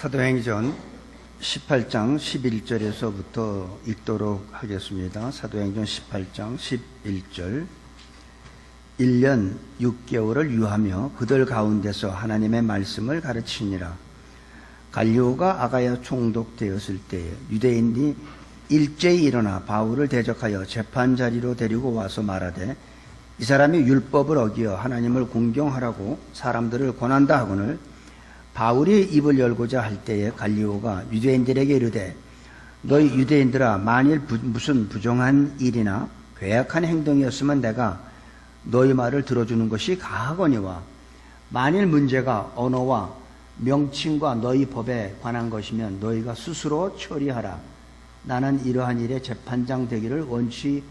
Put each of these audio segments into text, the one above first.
사도행전 18장 11절에서부터 읽도록 하겠습니다. 사도행전 18장 11절. 1년 6개월을 유하며 그들 가운데서 하나님의 말씀을 가르치니라. 갈리오가 아가야 총독되었을 때에 유대인이 일제히 일어나 바울을 대적하여 재판자리로 데리고 와서 말하되 이 사람이 율법을 어기어 하나님을 공경하라고 사람들을 권한다 하거늘 바울이 입을 열고자 할 때에 갈리오가 유대인들에게 이르되 너희 유대인들아, 만일 무슨 부정한 일이나 괴악한 행동이었으면 내가 너희 말을 들어주는 것이 가하거니와 만일 문제가 언어와 명칭과 너희 법에 관한 것이면 너희가 스스로 처리하라. 나는 이러한 일에 재판장 되기를 원치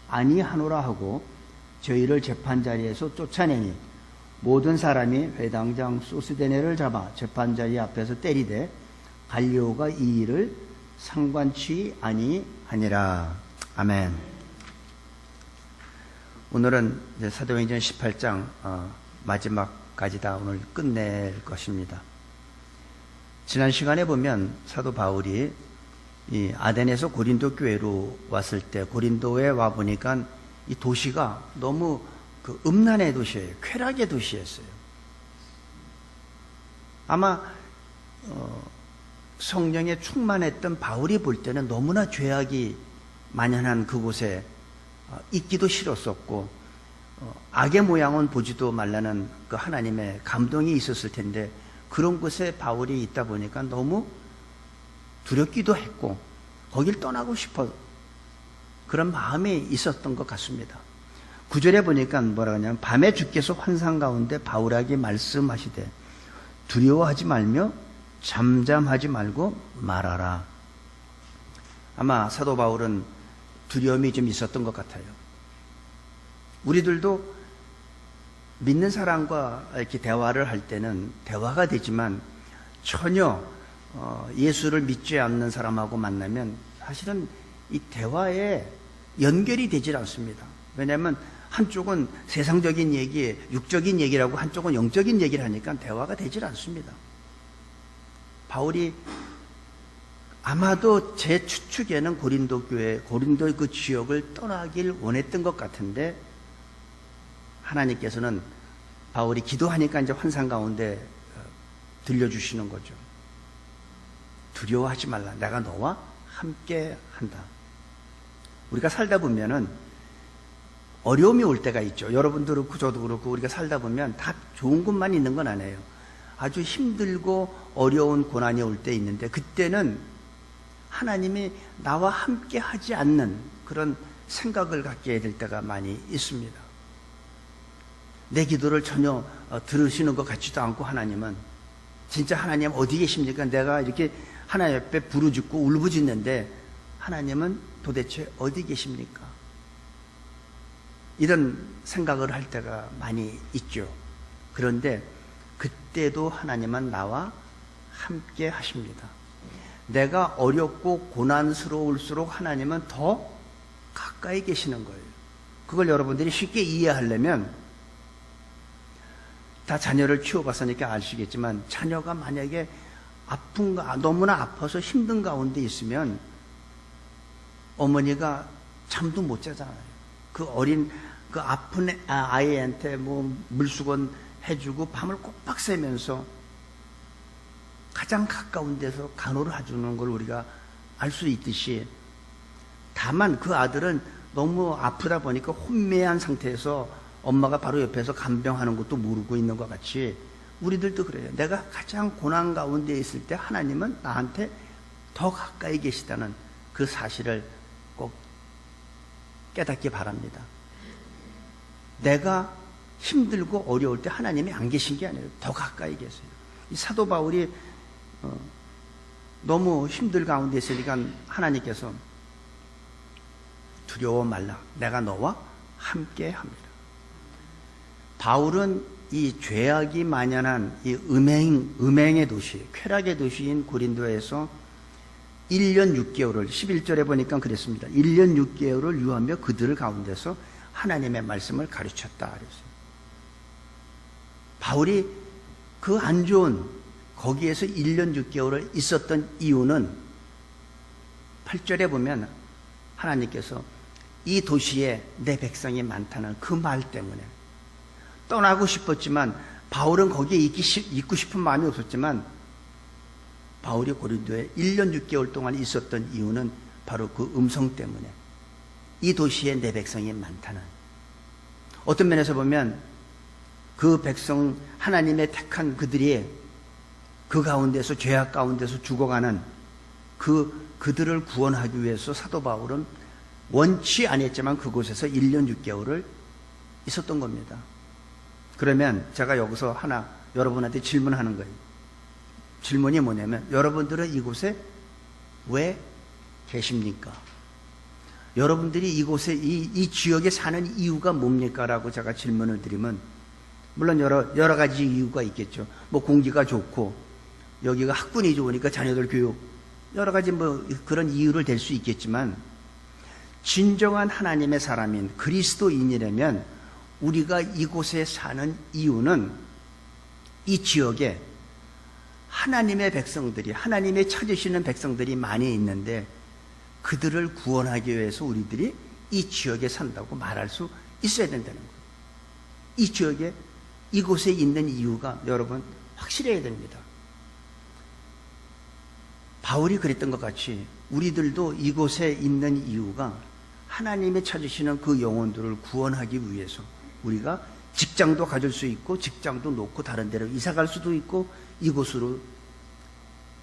아니하노라 하고 저희를 재판자리에서 쫓아내니 모든 사람이 회당장 소스데네를 잡아 재판자리 앞에서 때리되 갈리오가 이 일을 상관치 아니하니라. 아멘. 오늘은 사도행전 18장 마지막까지 다 오늘 끝낼 것입니다. 지난 시간에 보면 사도 바울이 이 아덴에서 고린도 교회로 왔을 때 고린도에 와 보니까 이 도시가 너무 음란의 도시예요. 쾌락의 도시였어요. 아마 성령에 충만했던 바울이 볼 때는 너무나 죄악이 만연한 그곳에 있기도 싫었었고 악의 모양은 보지도 말라는 그 하나님의 감동이 있었을 텐데 그런 곳에 바울이 있다 보니까 너무 두렵기도 했고 거길 떠나고 싶어 그런 마음이 있었던 것 같습니다. 9절에 보니까 뭐라 하냐면 밤에 주께서 환상 가운데 바울에게 말씀하시되 두려워하지 말며 잠잠하지 말고 말하라. 아마 사도 바울은 두려움이 좀 있었던 것 같아요. 우리들도 믿는 사람과 이렇게 대화를 할 때는 대화가 되지만 전혀 예수를 믿지 않는 사람하고 만나면 사실은 이 대화에 연결이 되질 않습니다. 왜냐하면 한쪽은 세상적인 얘기, 육적인 얘기라고 한쪽은 영적인 얘기를 하니까 대화가 되질 않습니다. 바울이 아마도 제 추측에는 고린도 교회, 고린도의 그 지역을 떠나길 원했던 것 같은데 하나님께서는 바울이 기도하니까 이제 환상 가운데 들려주시는 거죠. 두려워하지 말라. 내가 너와 함께 한다. 우리가 살다 보면은 어려움이 올 때가 있죠. 여러분도 그렇고 저도 그렇고 우리가 살다 보면 다 좋은 것만 있는 건 아니에요. 아주 힘들고 어려운 고난이 올 때 있는데 그때는 하나님이 나와 함께 하지 않는 그런 생각을 갖게 될 때가 많이 있습니다. 내 기도를 전혀 들으시는 것 같지도 않고 하나님은 진짜 하나님 어디 계십니까? 내가 이렇게 하나님 옆에 부르짖고 울부짖는데 하나님은 도대체 어디 계십니까? 이런 생각을 할 때가 많이 있죠. 그런데 그때도 하나님은 나와 함께 하십니다. 내가 어렵고 고난스러울수록 하나님은 더 가까이 계시는 거예요. 그걸 여러분들이 쉽게 이해하려면 다 자녀를 키워봤으니까 아시겠지만 자녀가 만약에 너무나 아파서 힘든 가운데 있으면 어머니가 잠도 못 자잖아요. 그 아픈 아이한테 물수건 해주고 밤을 꼬박 새면서 가장 가까운 데서 간호를 해주는 걸 우리가 알 수 있듯이 다만 그 아들은 너무 아프다 보니까 혼매한 상태에서 엄마가 바로 옆에서 간병하는 것도 모르고 있는 것 같이 우리들도 그래요. 내가 가장 고난 가운데 있을 때 하나님은 나한테 더 가까이 계시다는 그 사실을 꼭 깨닫기 바랍니다. 내가 힘들고 어려울 때 하나님이 안 계신 게 아니에요. 더 가까이 계세요. 이 사도 바울이 너무 힘들 가운데 있으니까 하나님께서 두려워 말라. 내가 너와 함께 합니다. 바울은 이 죄악이 만연한 이 음행의 도시, 쾌락의 도시인 고린도에서 1년 6개월을 11절에 보니까 그랬습니다. 1년 6개월을 유하며 그들 가운데서 하나님의 말씀을 가르쳤다 그랬어요. 바울이 그 안 좋은 거기에서 1년 6개월을 있었던 이유는 8절에 보면 하나님께서 이 도시에 내 백성이 많다는 그 말 때문에 떠나고 싶었지만 바울은 거기에 있고 싶은 마음이 없었지만 바울이 고린도에 1년 6개월 동안 있었던 이유는 바로 그 음성 때문에 이 도시에 내 백성이 많다는, 어떤 면에서 보면 그 백성 하나님의 택한 그들이 그 가운데서 죄악 가운데서 죽어가는 그들을 구원하기 위해서 사도 바울은 원치 않았지만 그곳에서 1년 6개월을 있었던 겁니다. 그러면 제가 여기서 하나 여러분한테 질문하는 거예요. 질문이 뭐냐면, 여러분들은 이곳에 왜 계십니까? 여러분들이 이곳에 이 지역에 사는 이유가 뭡니까? 라고 제가 질문을 드리면 물론 여러 가지 이유가 있겠죠. 뭐 공기가 좋고 여기가 학군이 좋으니까 자녀들 교육, 여러 가지 뭐 그런 이유를 댈 수 있겠지만, 진정한 하나님의 사람인 그리스도인이라면 우리가 이곳에 사는 이유는 이 지역에 하나님의 백성들이, 하나님의 찾으시는 백성들이 많이 있는데 그들을 구원하기 위해서 우리들이 이 지역에 산다고 말할 수 있어야 된다는 거예요. 이 지역에, 이곳에 있는 이유가 여러분 확실해야 됩니다. 바울이 그랬던 것 같이 우리들도 이곳에 있는 이유가 하나님이 찾으시는 그 영혼들을 구원하기 위해서, 우리가 직장도 가질 수 있고 직장도 놓고 다른 데로 이사 갈 수도 있고 이곳으로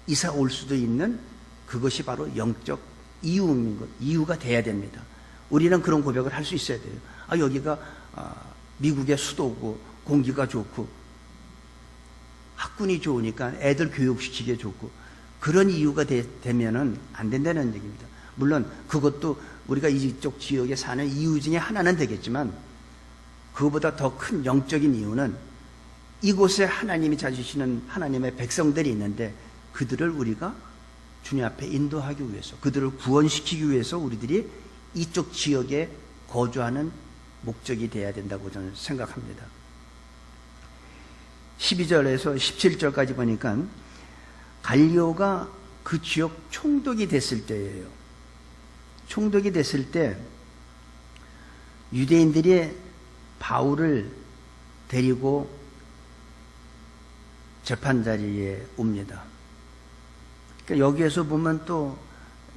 이사 올 수도 있는, 그것이 바로 영적 이유가 돼야 됩니다. 우리는 그런 고백을 할 수 있어야 돼요. 여기가 미국의 수도고 공기가 좋고 학군이 좋으니까 애들 교육시키기에 좋고, 그런 이유가 되면은 안 된다는 얘기입니다. 물론 그것도 우리가 이쪽 지역에 사는 이유 중에 하나는 되겠지만, 그거보다 더 큰 영적인 이유는 이곳에 하나님이 찾으시는 하나님의 백성들이 있는데 그들을 우리가 주님 앞에 인도하기 위해서, 그들을 구원시키기 위해서 우리들이 이쪽 지역에 거주하는 목적이 되어야 된다고 저는 생각합니다. 12절에서 17절까지 보니까 갈리오가 그 지역 총독이 됐을 때예요. 총독이 됐을 때 유대인들이 바울을 데리고 재판 자리에 옵니다. 그러니까 여기에서 보면 또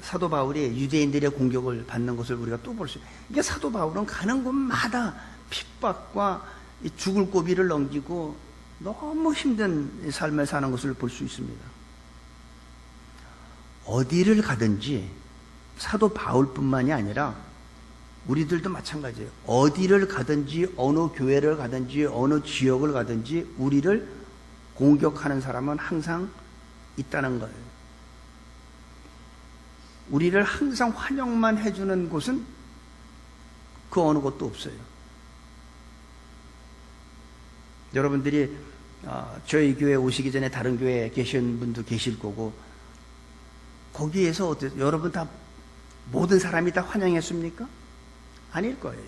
사도 바울이 유대인들의 공격을 받는 것을 우리가 또 볼 수 있어요. 그러니까 사도 바울은 가는 곳마다 핍박과 죽을 고비를 넘기고 너무 힘든 삶을 사는 것을 볼 수 있습니다. 어디를 가든지 사도 바울뿐만이 아니라 우리들도 마찬가지예요. 어디를 가든지 어느 교회를 가든지 어느 지역을 가든지 우리를 공격하는 사람은 항상 있다는 거예요. 우리를 항상 환영만 해주는 곳은 그 어느 곳도 없어요. 여러분들이 저희 교회 오시기 전에 다른 교회에 계신 분도 계실 거고, 거기에서 어때요? 여러분 다 모든 사람이 다 환영했습니까? 아닐 거예요.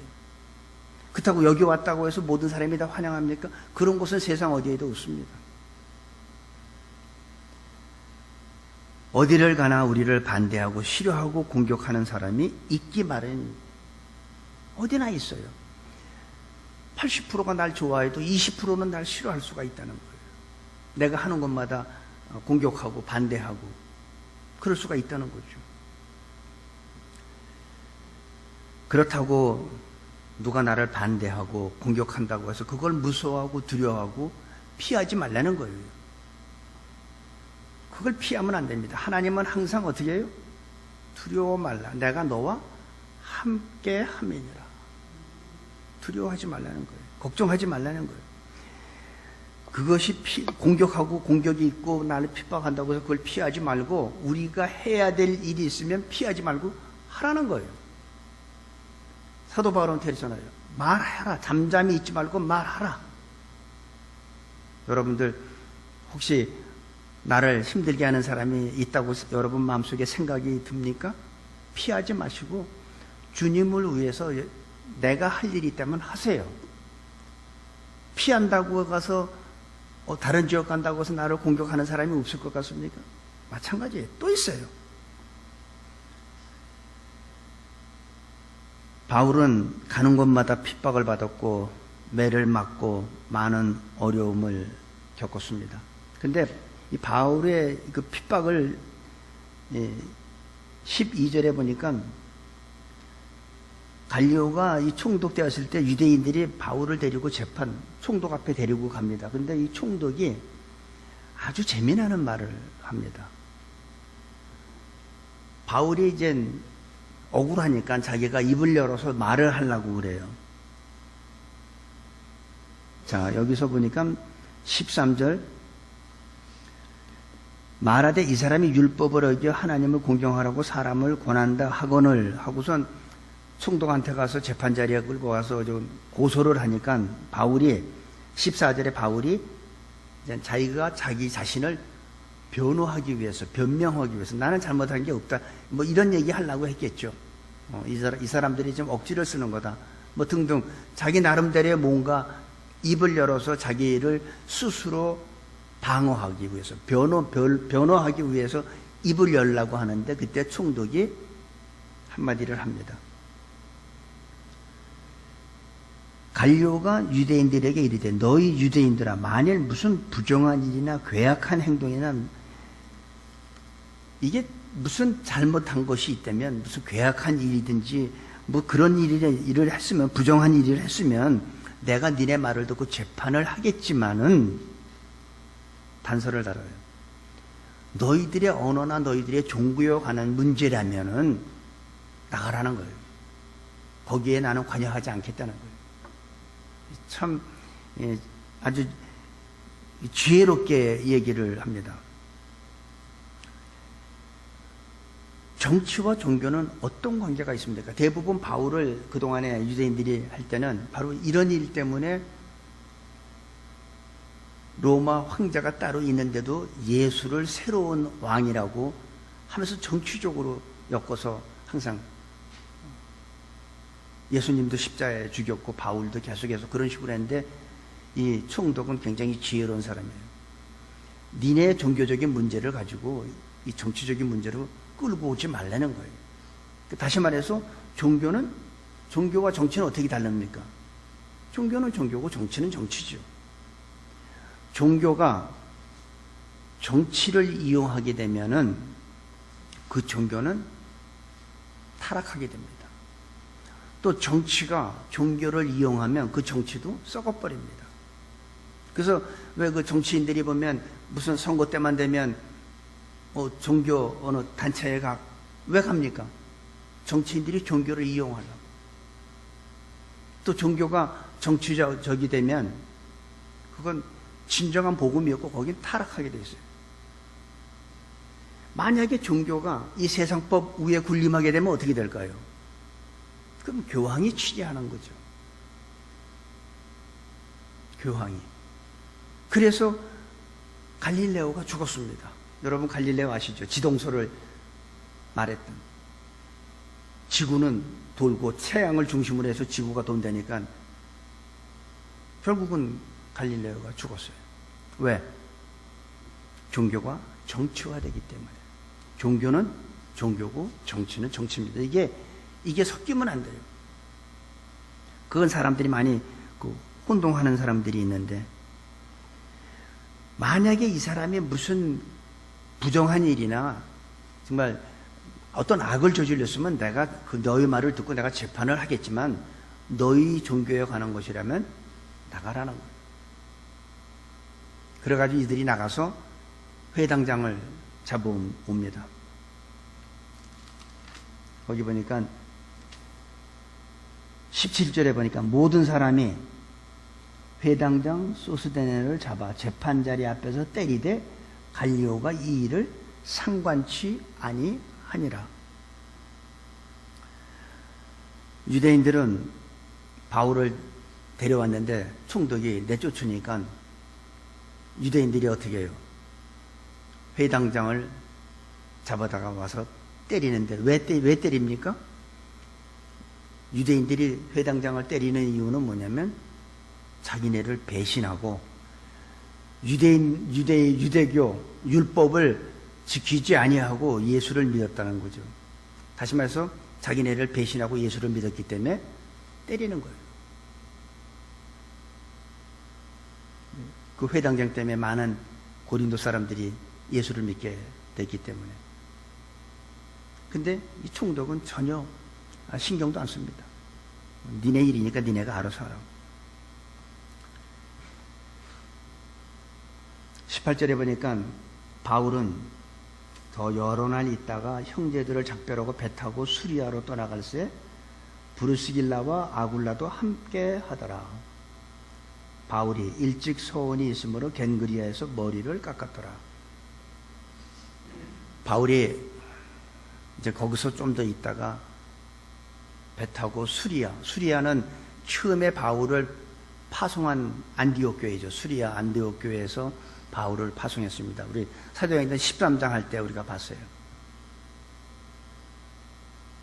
그렇다고 여기 왔다고 해서 모든 사람이 다 환영합니까? 그런 곳은 세상 어디에도 없습니다. 어디를 가나 우리를 반대하고 싫어하고 공격하는 사람이 있기 마련입니다. 어디나 있어요. 80%가 날 좋아해도 20%는 날 싫어할 수가 있다는 거예요. 내가 하는 것마다 공격하고 반대하고 그럴 수가 있다는 거죠. 그렇다고 누가 나를 반대하고 공격한다고 해서 그걸 무서워하고 두려워하고 피하지 말라는 거예요. 그걸 피하면 안 됩니다. 하나님은 항상 어떻게 해요? 두려워 말라. 내가 너와 함께 함이니라. 두려워하지 말라는 거예요. 걱정하지 말라는 거예요. 그것이 공격하고 공격이 있고 나를 핍박한다고 해서 그걸 피하지 말고, 우리가 해야 될 일이 있으면 피하지 말고 하라는 거예요. 사도 바울은 그랬잖아요. 말하라. 잠잠히 있지 말고 말하라. 여러분들 혹시 나를 힘들게 하는 사람이 있다고 여러분 마음속에 생각이 듭니까? 피하지 마시고 주님을 위해서 내가 할 일이 있다면 하세요. 피한다고 가서 다른 지역 간다고 해서 나를 공격하는 사람이 없을 것 같습니까? 마찬가지예요. 또 있어요. 바울은 가는 곳마다 핍박을 받았고 매를 맞고 많은 어려움을 겪었습니다. 근데 이 바울의 그 핍박을 12절에 보니까 갈리오가 이 총독되었을 때 유대인들이 바울을 데리고 재판, 총독 앞에 데리고 갑니다. 근데 이 총독이 아주 재미나는 말을 합니다. 바울이 이제 억울하니까 자기가 입을 열어서 말을 하려고 그래요. 자, 여기서 보니까 13절 말하되 이 사람이 율법을 어겨 하나님을 공경하라고 사람을 권한다 하거늘 하고선 총독한테 가서 재판자리에 끌고 가서 좀 고소를 하니까 바울이 14절에 바울이 자기가 자기 자신을 변호하기 위해서, 변명하기 위해서 나는 잘못한 게 없다 뭐 이런 얘기 하려고 했겠죠. 이 사람들이 좀 억지를 쓰는 거다 뭐 등등 자기 나름대로의 뭔가 입을 열어서 자기를 스스로 방어하기 위해서 변호하기 위해서 입을 열라고 하는데 그때 총독이 한마디를 합니다. 갈리오가 유대인들에게 이르되 너희 유대인들아 만일 무슨 부정한 일이나 괴악한 행동이나 이게 무슨 잘못한 것이 있다면 무슨 괴악한 일이든지 뭐 그런 일을 했으면 부정한 일을 했으면 내가 니네 말을 듣고 재판을 하겠지만은 단서를 달아요. 너희들의 언어나 너희들의 종교에 관한 문제라면은 나가라는 거예요. 거기에 나는 관여하지 않겠다는 거예요. 참 아주 지혜롭게 얘기를 합니다. 정치와 종교는 어떤 관계가 있습니까? 대부분 바울을 그동안에 유대인들이 할 때는 바로 이런 일 때문에 로마 황제가 따로 있는데도 예수를 새로운 왕이라고 하면서 정치적으로 엮어서 항상 예수님도 십자가에 죽였고 바울도 계속해서 그런 식으로 했는데 이 총독은 굉장히 지혜로운 사람이에요. 니네 종교적인 문제를 가지고 이 정치적인 문제로 끌고 오지 말라는 거예요. 다시 말해서 종교와 정치는 어떻게 다릅니까? 종교는 종교고 정치는 정치죠. 종교가 정치를 이용하게 되면은 그 종교는 타락하게 됩니다. 또 정치가 종교를 이용하면 그 정치도 썩어버립니다. 그래서 왜 그 정치인들이 보면 무슨 선거 때만 되면 종교 어느 단체에 왜 갑니까? 정치인들이 종교를 이용하려고. 또 종교가 정치적이 되면 그건 진정한 복음이었고 거긴 타락하게 돼 있어요. 만약에 종교가 이 세상법 위에 군림하게 되면 어떻게 될까요? 그럼 교황이 취재하는 거죠. 교황이. 그래서 갈릴레오가 죽었습니다. 여러분 갈릴레오 아시죠? 지동설을 말했던. 지구는 돌고 태양을 중심으로 해서 지구가 돈다니까 결국은 갈릴레오가 죽었어요. 왜? 종교가 정치화되기 때문에. 종교는 종교고 정치는 정치입니다. 이게 섞이면 안 돼요. 그건 사람들이 많이 혼동하는 사람들이 있는데 만약에 이 사람이 무슨 부정한 일이나 정말 어떤 악을 저질렀으면 내가 너희 말을 듣고 내가 재판을 하겠지만 너희 종교에 관한 것이라면 나가라는 거예요. 그래가지고 이들이 나가서 회당장을 잡아옵니다. 거기 보니까 17절에 보니까 모든 사람이 회당장 소스데네를 잡아 재판자리 앞에서 때리되 갈리오가 이 일을 상관치 아니하니라. 유대인들은 바울을 데려왔는데 총독이 내쫓으니까 유대인들이 어떻게 해요? 회당장을 잡아다가 와서 때리는데 왜 때립니까? 유대인들이 회당장을 때리는 이유는 뭐냐면 자기네를 배신하고 유대교 율법을 지키지 아니하고 예수를 믿었다는 거죠. 다시 말해서 자기네를 배신하고 예수를 믿었기 때문에 때리는 거예요. 그 회당장 때문에 많은 고린도 사람들이 예수를 믿게 됐기 때문에. 근데 이 총독은 전혀 신경도 안 씁니다. 니네 일이니까 니네가 알아서 하라고. 18절에 보니까 바울은 더 여러 날 있다가 형제들을 작별하고 배 타고 수리아로 떠나갈새 브루스길라와 아굴라도 함께 하더라. 바울이 일찍 소원이 있으므로 겐그리아에서 머리를 깎았더라. 바울이 이제 거기서 좀 더 있다가 배 타고 수리아는 처음에 바울을 파송한 안디옥 교회죠. 수리아 안디옥 교회에서 바울을 파송했습니다. 우리 사도행전 13장 할 때 우리가 봤어요.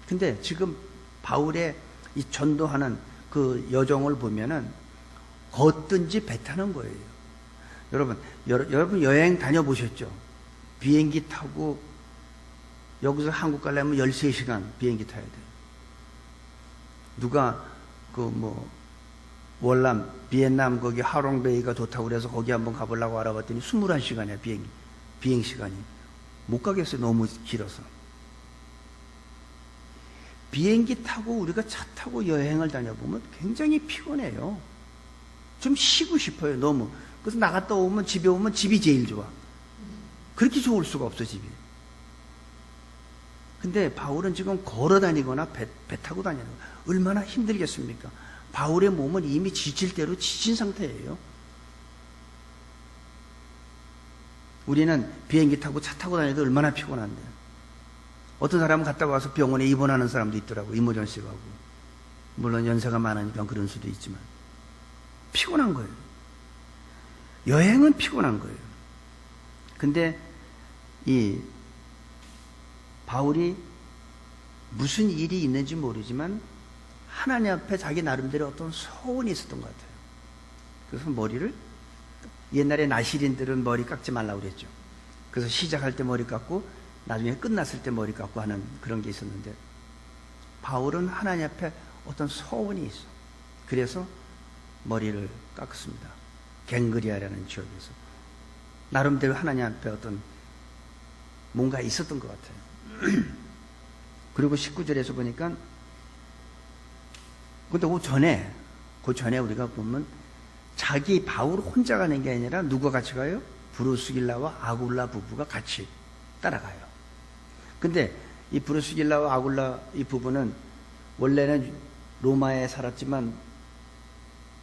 근데 지금 바울의 이 전도하는 그 여정을 보면은 걷든지 배 타는 거예요. 여러분 여행 다녀보셨죠? 비행기 타고 여기서 한국 가려면 13시간 비행기 타야 돼요. 누가 월남, 비엔남 거기 하롱베이가 좋다고 그래서 거기 한번 가보려고 알아봤더니 21시간이야 비행 시간이. 못 가겠어요. 너무 길어서. 비행기 타고 우리가 차 타고 여행을 다녀보면 굉장히 피곤해요. 좀 쉬고 싶어요. 너무. 그래서 나갔다 오면 집에 오면 집이 제일 좋아. 그렇게 좋을 수가 없어 집이. 근데 바울은 지금 걸어 다니거나 배 타고 다니는 거예요. 얼마나 힘들겠습니까? 바울의 몸은 이미 지칠 대로 지친 상태예요. 우리는 비행기 타고 차 타고 다니도 얼마나 피곤한데. 어떤 사람은 갔다 와서 병원에 입원하는 사람도 있더라고. 이모전식 하고. 물론 연세가 많으니까 그런 수도 있지만. 피곤한 거예요. 여행은 피곤한 거예요. 근데 이 바울이 무슨 일이 있는지 모르지만 하나님 앞에 자기 나름대로 어떤 소원이 있었던 것 같아요. 그래서 머리를, 옛날에 나시린들은 머리 깎지 말라고 그랬죠. 그래서 시작할 때 머리 깎고 나중에 끝났을 때 머리 깎고 하는 그런 게 있었는데, 바울은 하나님 앞에 어떤 소원이 있어. 그래서 머리를 깎았습니다. 갱그리아라는 지역에서. 나름대로 하나님 앞에 어떤 뭔가 있었던 것 같아요. 그리고 19절에서 보니까, 근데 그 전에 우리가 보면 자기 바울 혼자 가는 게 아니라 누가 같이 가요? 브루스길라와 아굴라 부부가 같이 따라가요. 근데 이 브루스길라와 아굴라 이 부부는 원래는 로마에 살았지만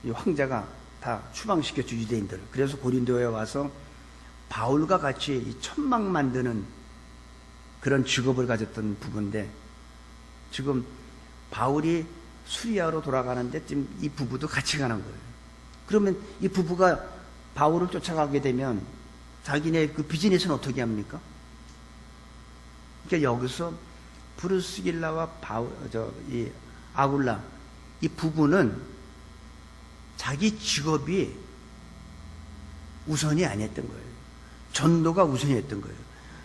이 황제가 다 추방시켰죠, 유대인들. 그래서 고린도에 와서 바울과 같이 이 천막 만드는 그런 직업을 가졌던 부부인데, 지금 바울이 수리아로 돌아가는데 지금 이 부부도 같이 가는 거예요. 그러면 이 부부가 바울을 쫓아가게 되면 자기네 그 비즈니스는 어떻게 합니까? 그러니까 여기서 브루스길라와 이 아굴라 이 부부는 자기 직업이 우선이 아니었던 거예요. 전도가 우선이었던 거예요.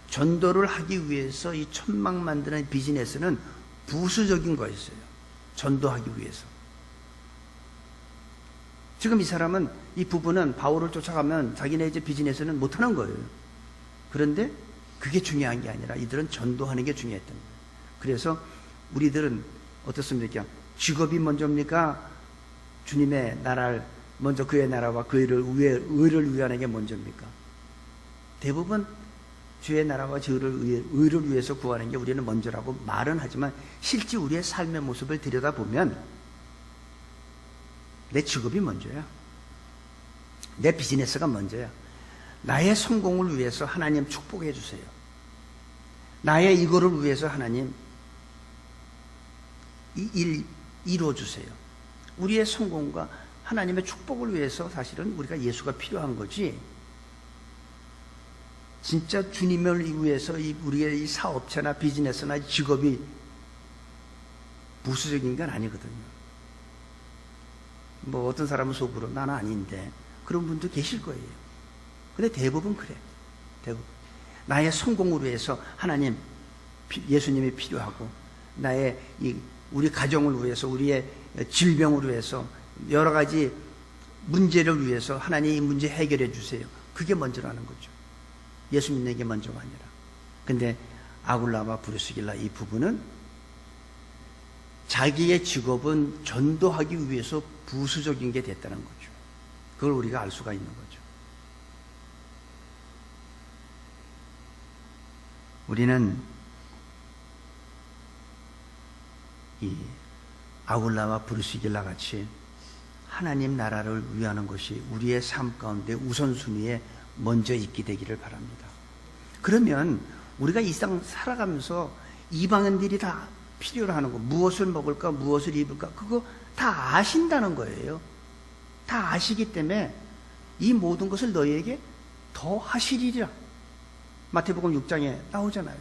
전도를 하기 위해서 이 천막 만드는 비즈니스는 부수적인 거였어요. 전도하기 위해서. 지금 이 부부는 바울을 쫓아가면 자기네 이제 비즈니스는 못하는 거예요. 그런데 그게 중요한 게 아니라 이들은 전도하는 게 중요했던 거예요. 그래서 우리들은 어떻습니까? 직업이 먼저입니까? 주님의 나라를 먼저, 그의 나라와 그 의를 위하는 게 먼저입니까? 대부분 주의 나라와 의를 위해서 구하는 게 우리는 먼저라고 말은 하지만, 실제 우리의 삶의 모습을 들여다보면 내 직업이 먼저야. 내 비즈니스가 먼저야. 나의 성공을 위해서 하나님 축복해 주세요. 나의 이거를 위해서 하나님 이 일 이루어 주세요. 우리의 성공과 하나님의 축복을 위해서 사실은 우리가 예수가 필요한 거지, 진짜 주님을 위해서 우리의 이 사업체나 비즈니스나 직업이 부수적인 건 아니거든요. 뭐 어떤 사람은 속으로 나는 아닌데, 그런 분도 계실 거예요. 근데 대부분 그래. 대부분. 나의 성공을 위해서 하나님, 예수님이 필요하고, 나의 우리 가정을 위해서, 우리의 질병을 위해서, 여러 가지 문제를 위해서 하나님 이 문제 해결해 주세요. 그게 먼저라는 거죠. 예수 믿는 게 먼저가 아니라. 근데 아굴라와 브리스길라 이 부부는 자기의 직업은 전도하기 위해서 부수적인 게 됐다는 거죠. 그걸 우리가 알 수가 있는 거죠. 우리는 이 아굴라와 브리스길라 같이 하나님 나라를 위하는 것이 우리의 삶 가운데 우선순위에 먼저 있게 되기를 바랍니다. 그러면 우리가 이 세상 살아가면서 이방인들이 다 필요로 하는 거, 무엇을 먹을까, 무엇을 입을까, 그거 다 아신다는 거예요. 다 아시기 때문에 이 모든 것을 너희에게 더 하시리라. 마태복음 6장에 나오잖아요.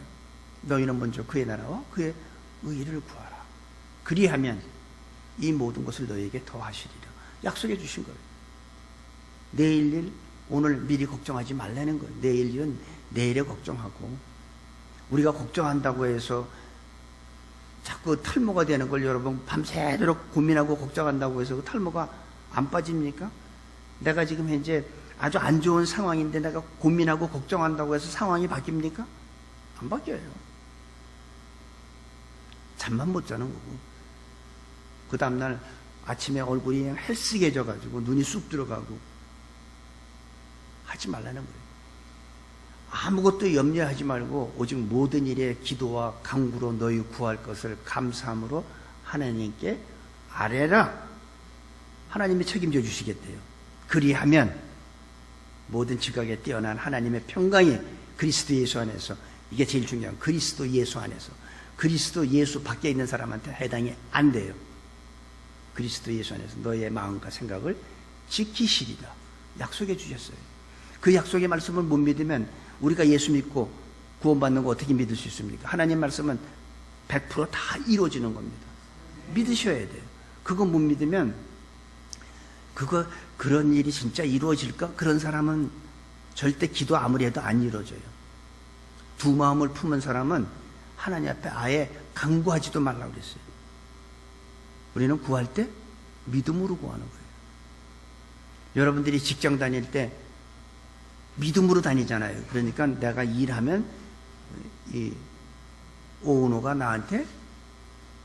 너희는 먼저 그의 나라와 그의 의를 구하라. 그리하면 이 모든 것을 너희에게 더 하시리라. 약속해 주신 거예요. 내일 일, 오늘 미리 걱정하지 말라는 거예요. 내일 일은 내일에 걱정하고, 우리가 걱정한다고 해서 자꾸 탈모가 되는 걸 여러분 밤새도록 고민하고 걱정한다고 해서 그 탈모가 안 빠집니까? 내가 지금 현재 아주 안 좋은 상황인데 내가 고민하고 걱정한다고 해서 상황이 바뀝니까? 안 바뀌어요. 잠만 못 자는 거고, 그 다음날 아침에 얼굴이 헬쓱해져가지고 눈이 쑥 들어가고. 하지 말라는 거예요. 아무것도 염려하지 말고 오직 모든 일에 기도와 간구로 너희 구할 것을 감사함으로 하나님께 아뢰라. 하나님이 책임져 주시겠대요. 그리하면 모든 지각에 뛰어난 하나님의 평강이 그리스도 예수 안에서, 이게 제일 중요한, 그리스도 예수 안에서, 그리스도 예수 밖에 있는 사람한테 해당이 안 돼요. 그리스도 예수 안에서 너의 마음과 생각을 지키시리라 약속해 주셨어요. 그 약속의 말씀을 못 믿으면 우리가 예수 믿고 구원받는 거 어떻게 믿을 수 있습니까? 하나님 말씀은 100% 다 이루어지는 겁니다. 믿으셔야 돼요. 그거 못 믿으면, 그런 일이 진짜 이루어질까? 그런 사람은 절대 기도 아무리 해도 안 이루어져요. 두 마음을 품은 사람은 하나님 앞에 아예 간구하지도 말라고 그랬어요. 우리는 구할 때 믿음으로 구하는 거예요. 여러분들이 직장 다닐 때 믿음으로 다니잖아요. 그러니까 내가 일하면 이 오은호가 나한테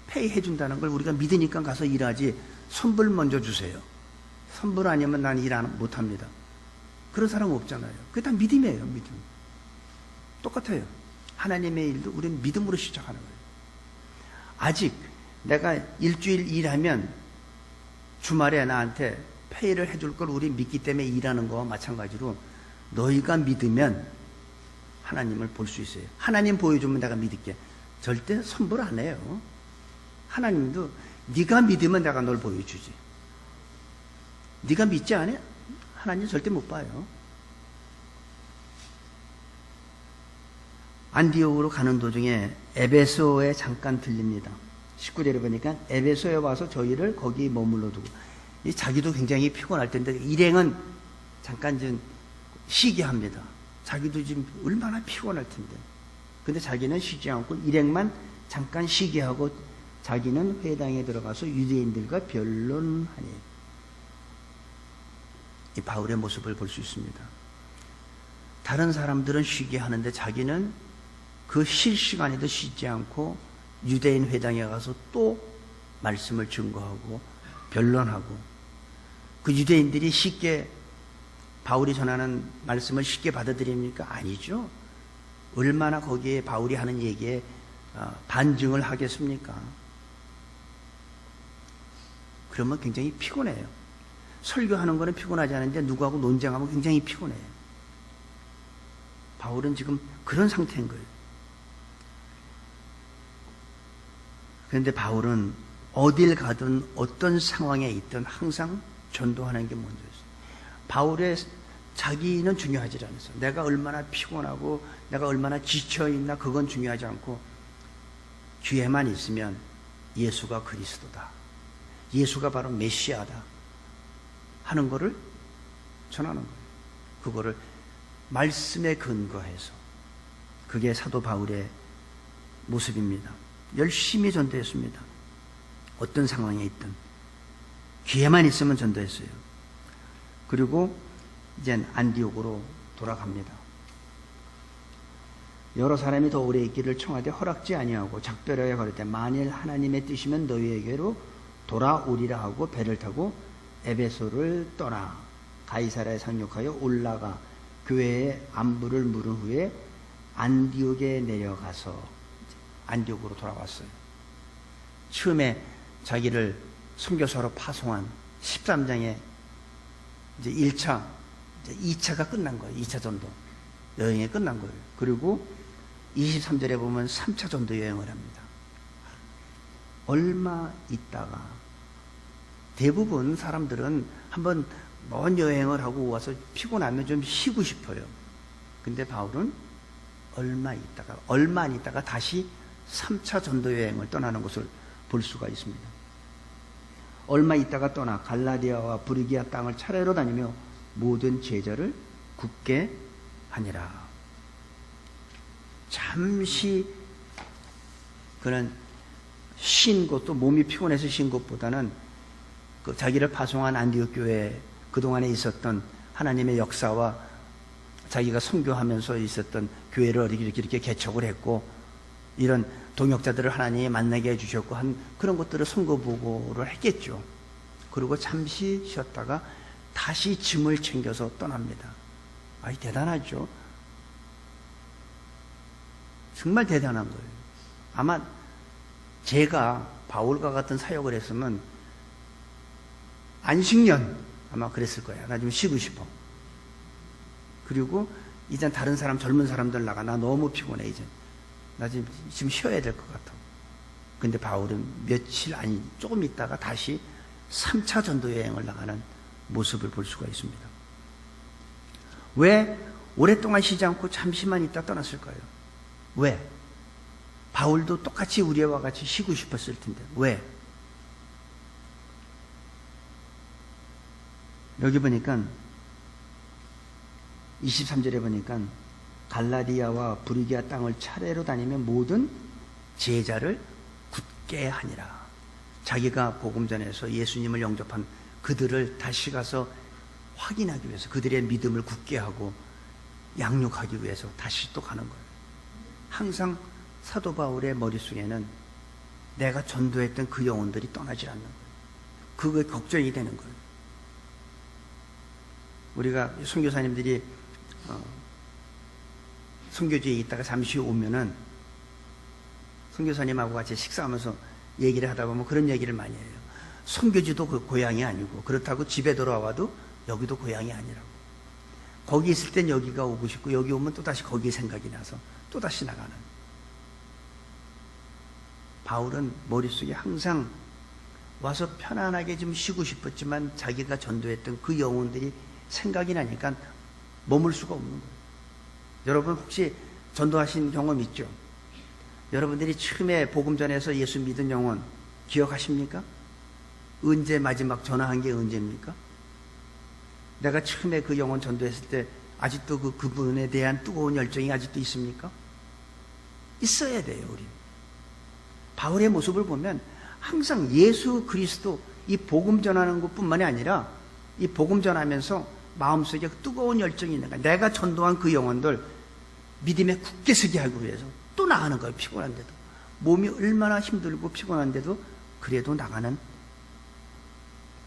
페이 해준다는 걸 우리가 믿으니까 가서 일하지, 선불 먼저 주세요. 선불 아니면 난 일 못합니다. 그런 사람 없잖아요. 그게 다 믿음이에요. 믿음. 똑같아요. 하나님의 일도 우리는 믿음으로 시작하는 거예요. 아직 내가 일주일 일하면 주말에 나한테 페이를 해줄 걸 우리 믿기 때문에 일하는 거와 마찬가지로 너희가 믿으면 하나님을 볼 수 있어요. 하나님 보여주면 내가 믿을게. 절대 선불 안 해요. 하나님도 네가 믿으면 내가 널 보여주지. 네가 믿지 않아? 하나님 절대 못 봐요. 안디옥으로 가는 도중에 에베소에 잠깐 들립니다. 19절에 보니까 에베소에 와서 저희를 거기 머물러 두고, 자기도 굉장히 피곤할 텐데 일행은 잠깐 좀 쉬게 합니다. 자기도 지금 얼마나 피곤할 텐데. 근데 자기는 쉬지 않고 일행만 잠깐 쉬게 하고 자기는 회당에 들어가서 유대인들과 변론하니. 이 바울의 모습을 볼 수 있습니다. 다른 사람들은 쉬게 하는데 자기는 그 쉴 시간에도 쉬지 않고 유대인 회당에 가서 또 말씀을 증거하고 변론하고, 그 유대인들이 쉽게 바울이 전하는 말씀을 쉽게 받아들입니까? 아니죠. 얼마나 거기에 바울이 하는 얘기에 반증을 하겠습니까? 그러면 굉장히 피곤해요. 설교하는 거는 피곤하지 않은데 누구하고 논쟁하면 굉장히 피곤해요. 바울은 지금 그런 상태인 거예요. 그런데 바울은 어딜 가든 어떤 상황에 있든 항상 전도하는 게 먼저였어요. 바울의 자기는 중요하지 않았어요. 내가 얼마나 피곤하고 내가 얼마나 지쳐있나 그건 중요하지 않고 귀에만 있으면 예수가 그리스도다, 예수가 바로 메시아다 하는 거를 전하는 거예요. 그거를 말씀에 근거해서. 그게 사도 바울의 모습입니다. 열심히 전도했습니다. 어떤 상황에 있든 기회만 있으면 전도했어요. 그리고 이젠 안디옥으로 돌아갑니다. 여러 사람이 더 오래 있기를 청하되 허락지 아니하고 작별하여 가로되 만일 하나님의 뜻이면 너희에게로 돌아오리라 하고 배를 타고 에베소를 떠나 가이사랴에 상륙하여 올라가 교회의 안부를 물은 후에 안디옥에 내려가서 안디옥으로 돌아왔어요. 처음에 자기를 선교사로 파송한 13장에 이제 1차, 이제 2차가 끝난 거예요. 2차 전도 여행이 끝난 거예요. 그리고 23절에 보면 3차 전도 여행을 합니다. 얼마 있다가 대부분 사람들은 한번 먼 여행을 하고 와서 피곤하면 좀 쉬고 싶어요. 근데 바울은 얼마 안 있다가 다시 3차 전도 여행을 떠나는 것을 볼 수가 있습니다. 얼마 있다가 떠나 갈라디아와 브리기아 땅을 차례로 다니며 모든 제자를 굳게 하니라. 잠시 그는 쉰 것도 몸이 피곤해서 쉰 것보다는 그 자기를 파송한 안디옥 교회에 그동안에 있었던 하나님의 역사와 자기가 선교하면서 있었던 교회를 이렇게 개척을 했고 이런 동역자들을 하나님이 만나게 해주셨고 한 그런 것들을 선거 보고를 했겠죠. 그리고 잠시 쉬었다가 다시 짐을 챙겨서 떠납니다. 아이 대단하죠. 정말 대단한 거예요. 아마 제가 바울과 같은 사역을 했으면 안식년 아마 그랬을 거야. 나 좀 쉬고 싶어. 그리고 이젠 다른 사람 젊은 사람들 나가. 나 너무 피곤해 이제. 나 지금 쉬어야 될 것 같아. 근데 바울은 며칠 아니 조금 있다가 다시 3차 전도 여행을 나가는 모습을 볼 수가 있습니다. 왜 오랫동안 쉬지 않고 잠시만 있다 떠났을까요? 왜? 바울도 똑같이 우리와 같이 쉬고 싶었을 텐데 왜? 여기 보니까 23절에 보니까 갈라디아와 브리기아 땅을 차례로 다니며 모든 제자를 굳게 하니라. 자기가 복음 전에서 예수님을 영접한 그들을 다시 가서 확인하기 위해서 그들의 믿음을 굳게 하고 양육하기 위해서 다시 또 가는 거예요. 항상 사도 바울의 머릿속에는 내가 전도했던 그 영혼들이 떠나질 않는 거예요. 그게 걱정이 되는 거예요. 우리가 선교사님들이 선교지에 있다가 잠시 오면은 선교사님하고 같이 식사하면서 얘기를 하다 보면 그런 얘기를 많이 해요. 선교지도 그 고향이 아니고 그렇다고 집에 돌아와도 여기도 고향이 아니라고. 거기 있을 땐 여기가 오고 싶고 여기 오면 또다시 거기 생각이 나서 또다시 나가는. 바울은 머릿속에 항상 와서 편안하게 좀 쉬고 싶었지만 자기가 전도했던 그 영혼들이 생각이 나니까 머물 수가 없는 거예요. 여러분 혹시 전도하신 경험 있죠? 여러분들이 처음에 복음 전해서 예수 믿은 영혼 기억하십니까? 언제 마지막 전화한 게 언제입니까? 내가 처음에 그 영혼 전도했을 때 아직도 그분에 대한 뜨거운 열정이 아직도 있습니까? 있어야 돼요, 우리. 바울의 모습을 보면 항상 예수 그리스도 이 복음 전하는 것뿐만이 아니라 이 복음 전하면서 마음속에 뜨거운 열정이 있는 거야. 내가 전도한 그 영혼들 믿음에 굳게 서게 하기 위해서 또 나가는 거예요. 피곤한데도. 몸이 얼마나 힘들고 피곤한데도 그래도 나가는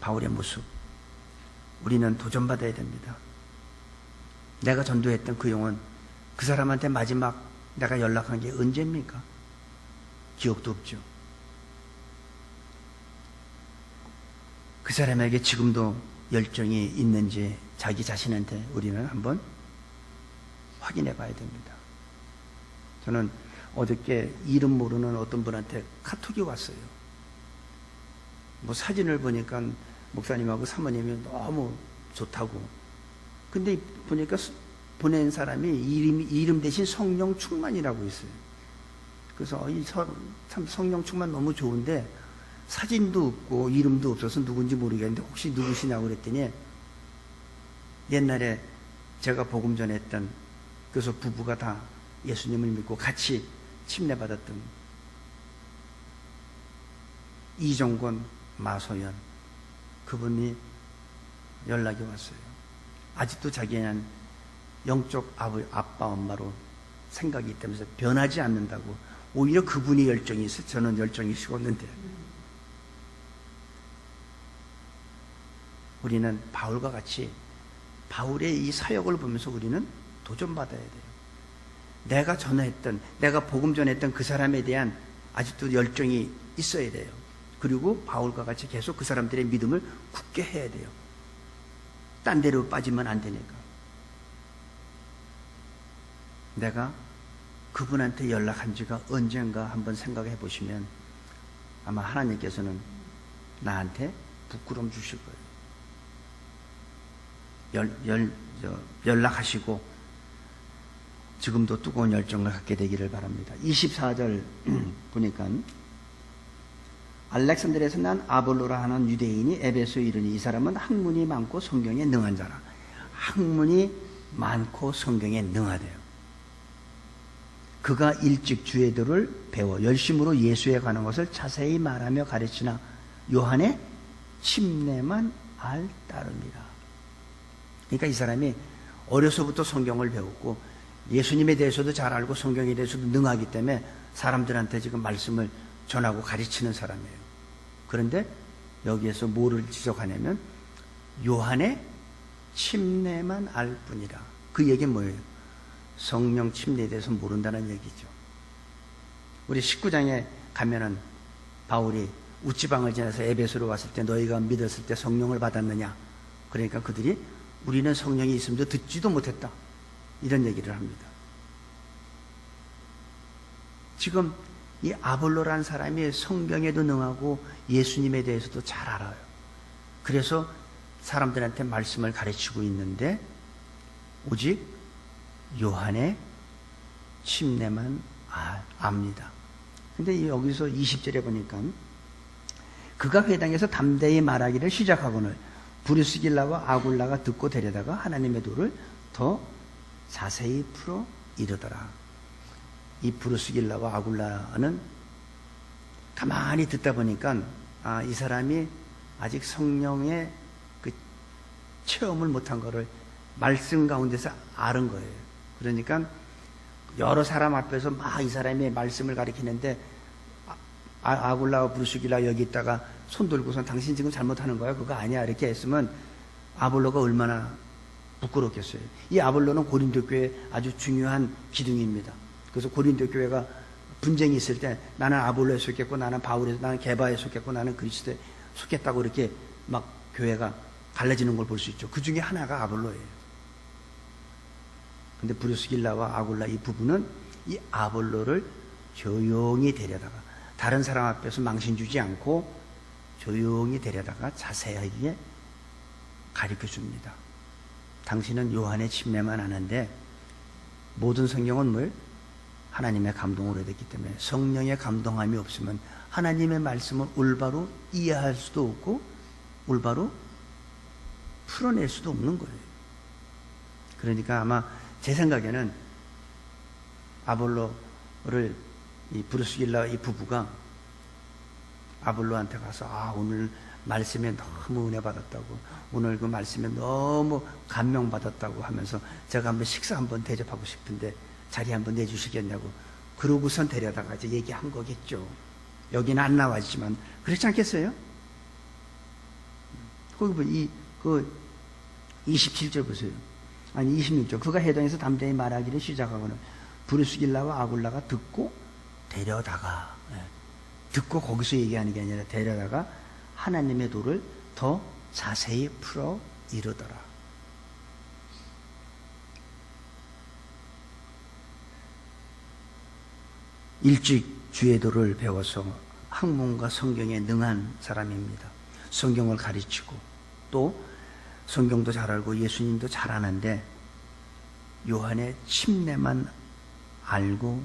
바울의 모습. 우리는 도전받아야 됩니다. 내가 전도했던 그 영혼, 그 사람한테 마지막 내가 연락한 게 언제입니까? 기억도 없죠. 그 사람에게 지금도 열정이 있는지 자기 자신한테 우리는 한번 확인해 봐야 됩니다. 저는 어저께 이름 모르는 어떤 분한테 카톡이 왔어요. 뭐 사진을 보니까 목사님하고 사모님이 너무 좋다고. 근데 보니까 보낸 사람이 이름 대신 성령 충만이라고 있어요. 그래서 참 성령 충만 너무 좋은데 사진도 없고 이름도 없어서 누군지 모르겠는데 혹시 누구시냐고 그랬더니 옛날에 제가 복음 전했던, 그래서 부부가 다 예수님을 믿고 같이 침례받았던 이종권, 마소연, 그분이 연락이 왔어요. 아직도 자기는 영적 아빠 엄마로 생각이 있다면서 변하지 않는다고. 오히려 그분이 열정이 있어요. 저는 열정이 식었는데. 우리는 바울과 같이 바울의 이 사역을 보면서 우리는 도전받아야 돼요. 내가 전했던, 내가 복음 전했던 그 사람에 대한 아직도 열정이 있어야 돼요. 그리고 바울과 같이 계속 그 사람들의 믿음을 굳게 해야 돼요. 딴 데로 빠지면 안 되니까. 내가 그분한테 연락한 지가 언젠가 한번 생각해 보시면 아마 하나님께서는 나한테 부끄러움 주실 거예요. 연락하시고 지금도 뜨거운 열정을 갖게 되기를 바랍니다. 24절 보니까 알렉산드리아에서 난 아볼로라 하는 유대인이 에베소에 이르니 이 사람은 학문이 많고 성경에 능한 자라. 학문이 많고 성경에 능하대요. 그가 일찍 주의도를 배워 열심으로 예수에 관한 것을 자세히 말하며 가르치나 요한의 침례만 알 따름이라. 그러니까 이 사람이 어려서부터 성경을 배웠고 예수님에 대해서도 잘 알고 성경에 대해서도 능하기 때문에 사람들한테 지금 말씀을 전하고 가르치는 사람이에요. 그런데 여기에서 뭐를 지적하냐면 요한의 침례만 알 뿐이라. 그 얘기는 뭐예요? 성령 침례에 대해서 모른다는 얘기죠. 우리 19장에 가면은 바울이 우찌방을 지나서 에베소로 왔을 때 너희가 믿었을 때 성령을 받았느냐? 그러니까 그들이 우리는 성령이 있음도 듣지도 못했다. 이런 얘기를 합니다. 지금 이 아볼로라는 사람이 성경에도 능하고 예수님에 대해서도 잘 알아요. 그래서 사람들한테 말씀을 가르치고 있는데 오직 요한의 침례만 압니다. 근데 여기서 20절에 보니까 그가 회당에서 담대히 말하기를 시작하거늘 브리스길라와 아굴라가 듣고 데려다가 하나님의 도를 더 자세히 풀어 이르더라. 이 브리스길라와 아굴라는 가만히 듣다 보니까 이 사람이 아직 성령의 그 체험을 못한 거를 말씀 가운데서 아는 거예요. 그러니까 여러 사람 앞에서 막 이 사람이 말씀을 가리키는데 아굴라와 브리스길라 여기 있다가 손 들고선 당신 지금 잘못하는 거야? 그거 아니야. 이렇게 했으면 아볼로가 얼마나 부끄럽겠어요. 이 아볼로는 고린도 교회 아주 중요한 기둥입니다. 그래서 고린도 교회가 분쟁이 있을 때 나는 아볼로에 속했고 나는 바울에 나는 게바에 속했고 나는 그리스도에 속했다고 이렇게 막 교회가 갈라지는 걸 볼 수 있죠. 그 중에 하나가 아볼로예요. 근데 브리스길라와 아굴라 이 부부는 이 아볼로를 조용히 데려다가 다른 사람 앞에서 망신 주지 않고 조용히 데려다가 자세하게 가르쳐 줍니다. 당신은 요한의 침례만 아는데 모든 성경은 뭘? 하나님의 감동으로 됐기 때문에 성령의 감동함이 없으면 하나님의 말씀을 올바로 이해할 수도 없고 올바로 풀어낼 수도 없는 거예요. 그러니까 아마 제 생각에는 아볼로를 이 브리스길라 이 부부가 아볼로한테 가서 오늘 말씀에 너무 은혜 받았다고 오늘 그 말씀에 너무 감명 받았다고 하면서 제가 한번 식사 한번 대접하고 싶은데 자리 한번 내주시겠냐고 그러고선 데려다가 이제 얘기한 거겠죠. 여기는 안 나와있지만 그렇지 않겠어요? 거기 그 27절 보세요. 아니 26절 그가 회당에서 담대히 말하기를 시작하고는 브리스길라와 아굴라가 듣고 데려다가 듣고 거기서 얘기하는 게 아니라 데려다가 하나님의 도를 더 자세히 풀어 이르더라. 일찍 주의 도를 배워서 학문과 성경에 능한 사람입니다. 성경을 가르치고 또 성경도 잘 알고 예수님도 잘 아는데 요한의 침례만 알고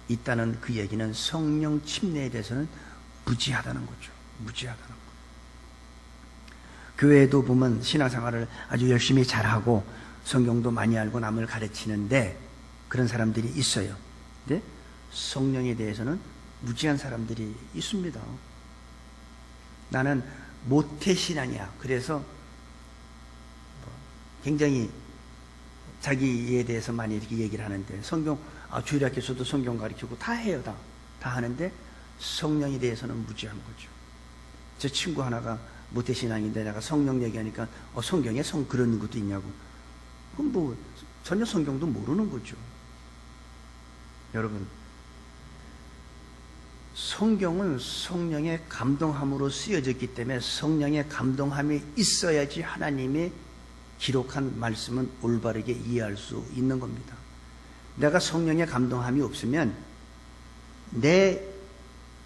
있다는 그 얘기는 성령 침례에 대해서는 무지하다는 거죠. 무지하다는 거. 교회에도 보면 신앙생활을 아주 열심히 잘하고 성경도 많이 알고 남을 가르치는데 그런 사람들이 있어요. 근데 성령에 대해서는 무지한 사람들이 있습니다. 나는 모태신앙이야. 그래서 굉장히 자기에 대해서 많이 이렇게 얘기를 하는데 성경, 주일학교에서도 성경 가르치고 다 해요. 다 하는데 성령에 대해서는 무지한 거죠. 제 친구 하나가 모태신앙인데 내가 성령 얘기하니까 성경에 그런 것도 있냐고. 그럼 뭐 전혀 성경도 모르는 거죠. 여러분, 성경은 성령의 감동함으로 쓰여졌기 때문에 성령의 감동함이 있어야지 하나님이 기록한 말씀은 올바르게 이해할 수 있는 겁니다. 내가 성령의 감동함이 없으면 내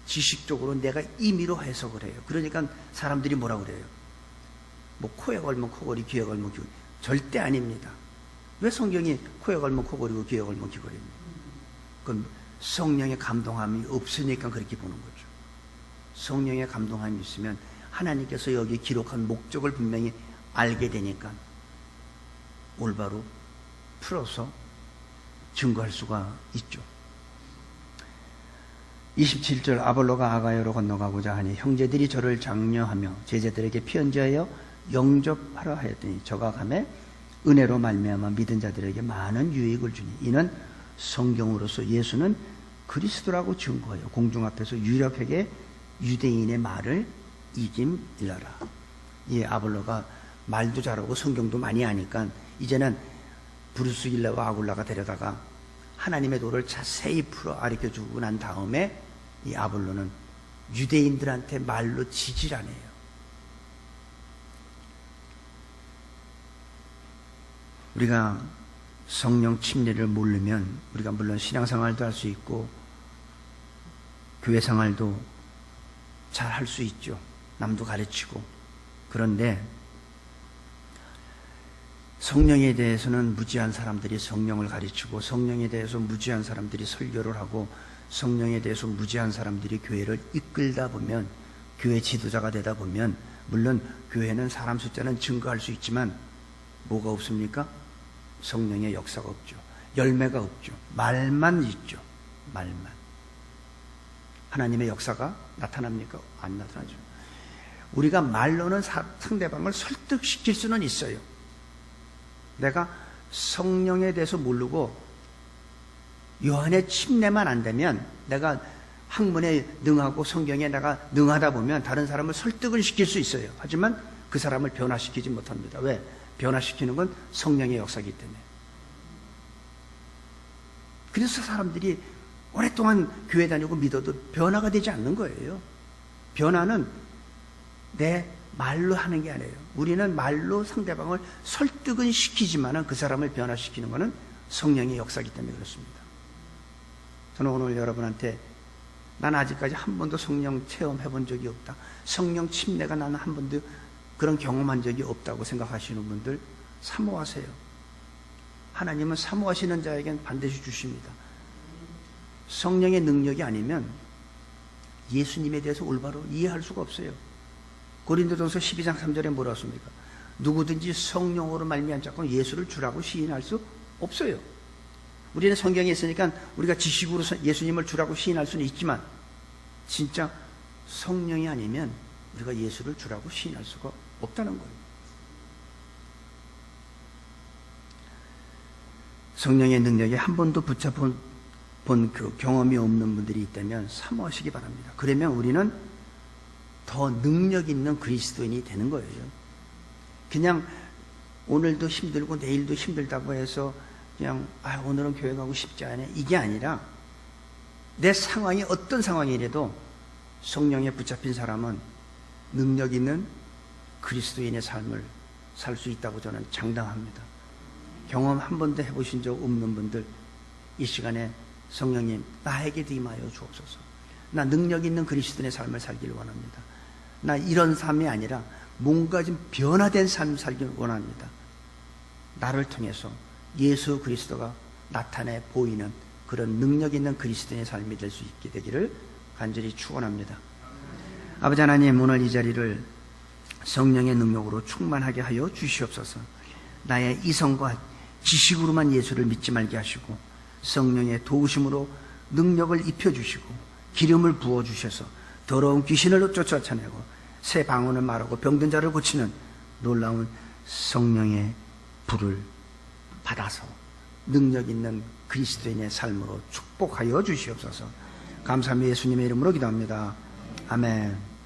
지식적으로 내가 임의로 해석을 해요. 그러니까 사람들이 뭐라 그래요? 뭐 코에 걸면 코걸이, 귀에 걸면 귀걸이. 절대 아닙니다. 왜 성경이 코에 걸면 코걸이고 귀에 걸면 귀걸이입니까? 그건 성령의 감동함이 없으니까 그렇게 보는 거죠. 성령의 감동함이 있으면 하나님께서 여기 기록한 목적을 분명히 알게 되니까 올바로 풀어서 증거할 수가 있죠. 27절 아볼로가 아가야로 건너가고자 하니 형제들이 저를 장려하며 제자들에게 편지하여 영접하라 하였더니 저가 가매 은혜로 말미암아 믿은 자들에게 많은 유익을 주니 이는 성경으로서 예수는 그리스도라고 증거하여 공중 앞에서 유력하게 유대인의 말을 이김일러라. 이 아볼로가 말도 잘하고 성경도 많이 아니까 이제는 브루스길라와 아굴라가 데려다가 하나님의 도를 자세히 풀어 가르쳐주고 난 다음에 이 아볼로는 유대인들한테 말로 지지라네요. 우리가 성령 침례를 모르면 우리가 물론 신앙생활도 할 수 있고 교회생활도 잘 할 수 있죠. 남도 가르치고. 그런데 성령에 대해서는 무지한 사람들이 성령을 가르치고 성령에 대해서 무지한 사람들이 설교를 하고 성령에 대해서 무지한 사람들이 교회를 이끌다 보면 교회 지도자가 되다 보면 물론 교회는 사람 숫자는 증가할 수 있지만 뭐가 없습니까? 성령의 역사가 없죠. 열매가 없죠. 말만 있죠. 말만. 하나님의 역사가 나타납니까? 안 나타나죠. 우리가 말로는 상대방을 설득시킬 수는 있어요. 내가 성령에 대해서 모르고 요한의 침례만 안 되면 내가 학문에 능하고 성경에 내가 능하다 보면 다른 사람을 설득을 시킬 수 있어요. 하지만 그 사람을 변화시키지 못합니다. 왜? 변화시키는 건 성령의 역사이기 때문에. 그래서 사람들이 오랫동안 교회 다니고 믿어도 변화가 되지 않는 거예요. 변화는 내 말로 하는 게 아니에요. 우리는 말로 상대방을 설득은 시키지만 그 사람을 변화시키는 것은 성령의 역사이기 때문에 그렇습니다. 저는 오늘 여러분한테 난 아직까지 한 번도 성령 체험해 본 적이 없다. 성령 침례가 나는 한 번도 그런 경험한 적이 없다고 생각하시는 분들 사모하세요. 하나님은 사모하시는 자에겐 반드시 주십니다. 성령의 능력이 아니면 예수님에 대해서 올바로 이해할 수가 없어요. 고린도전서 12장 3절에 뭐라고 씁니까? 누구든지 성령으로 말미암자고 예수를 주라고 시인할 수 없어요. 우리는 성경에 있으니까 우리가 지식으로 예수님을 주라고 시인할 수는 있지만 진짜 성령이 아니면 우리가 예수를 주라고 시인할 수가 없다는 거예요. 성령의 능력에 한 번도 붙잡은 그 경험이 없는 분들이 있다면 사모하시기 바랍니다. 그러면 우리는 더 능력 있는 그리스도인이 되는 거예요. 그냥 오늘도 힘들고 내일도 힘들다고 해서 그냥 오늘은 교회 가고 싶지 않아 이게 아니라 내 상황이 어떤 상황이라도 성령에 붙잡힌 사람은 능력 있는 그리스도인의 삶을 살 수 있다고 저는 장담합니다. 경험 한 번도 해보신 적 없는 분들 이 시간에 성령님 나에게도 임하여 주옵소서. 나 능력 있는 그리스도인의 삶을 살기를 원합니다. 나 이런 삶이 아니라 뭔가 좀 변화된 삶을 살기를 원합니다. 나를 통해서 예수 그리스도가 나타내 보이는 그런 능력 있는 그리스도인의 삶이 될 수 있게 되기를 간절히 축원합니다. 아버지 하나님, 오늘 이 자리를 성령의 능력으로 충만하게 하여 주시옵소서. 나의 이성과 지식으로만 예수를 믿지 말게 하시고 성령의 도우심으로 능력을 입혀주시고 기름을 부어주셔서 더러운 귀신을 쫓아내고 새 방언을 말하고 병든 자를 고치는 놀라운 성령의 불을 받아서 능력 있는 그리스도인의 삶으로 축복하여 주시옵소서. 감사합니다. 예수님의 이름으로 기도합니다. 아멘.